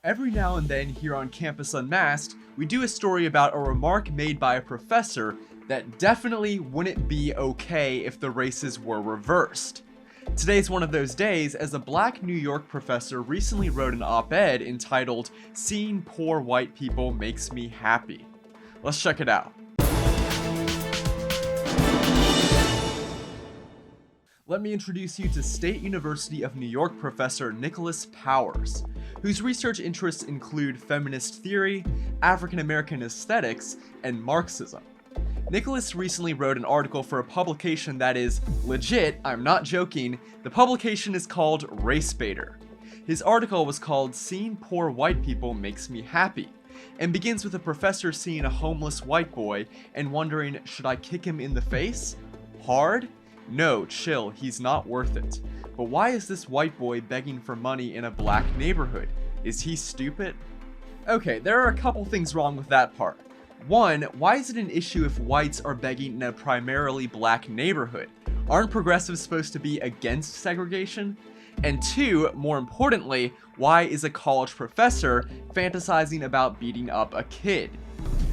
Every now and then here on Campus Unmasked, we do a story about a remark made by a professor that definitely wouldn't be okay if the races were reversed. Today's one of those days, as a black New York professor recently wrote an op-ed entitled "Seeing Poor White People Makes Me Happy." Let's check it out. Let me introduce you to State University of New York professor Nicholas Powers, whose research interests include feminist theory, African American aesthetics, and Marxism. Nicholas recently wrote an article for a publication that is legit, I'm not joking. The publication is called Race Baiter. His article was called "Seeing Poor White People Makes Me Happy," and begins with a professor seeing a homeless white boy and wondering, should I kick him in the face? Hard? No, chill, he's not worth it. But why is this white boy begging for money in a black neighborhood? Is he stupid? Okay, there are a couple things wrong with that part. One, why is it an issue if whites are begging in a primarily black neighborhood? Aren't progressives supposed to be against segregation? And two, more importantly, why is a college professor fantasizing about beating up a kid?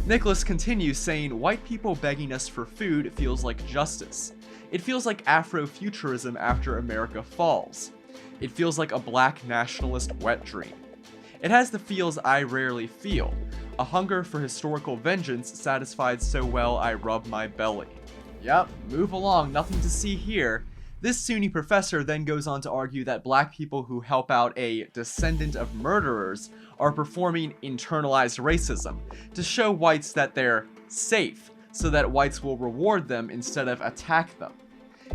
Nicholas continues saying, white people begging us for food feels like justice. It feels like Afrofuturism after America falls. It feels like a black nationalist wet dream. It has the feels I rarely feel, a hunger for historical vengeance satisfied so well I rub my belly. Yep, move along, nothing to see here. This SUNY professor then goes on to argue that black people who help out a descendant of murderers are performing internalized racism to show whites that they're safe, so that whites will reward them instead of attack them.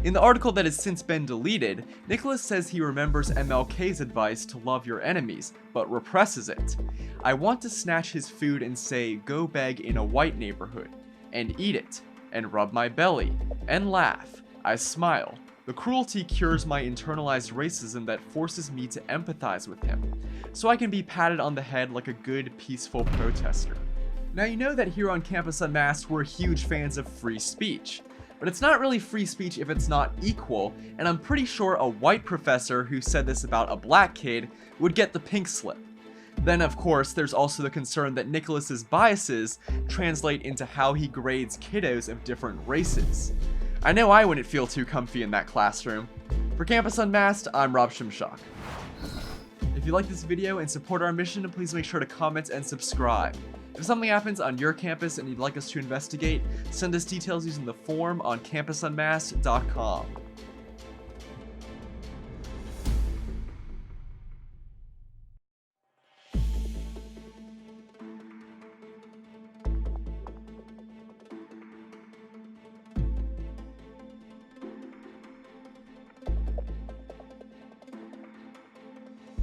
In the article that has since been deleted, Nicholas says he remembers MLK's advice to love your enemies, but represses it. I want to snatch his food and say, go beg in a white neighborhood, and eat it, and rub my belly, and laugh. I smile. The cruelty cures my internalized racism that forces me to empathize with him, so I can be patted on the head like a good, peaceful protester. Now you know that here on Campus Unmasked we're huge fans of free speech. But it's not really free speech if it's not equal, and I'm pretty sure a white professor who said this about a black kid would get the pink slip. Then of course there's also the concern that Nicholas's biases translate into how he grades kiddos of different races. I know I wouldn't feel too comfy in that classroom. For Campus Unmasked, I'm Rob Shimshock. If you like this video and support our mission, please make sure to comment and subscribe. If something happens on your campus and you'd like us to investigate, send us details using the form on campusunmasked.com.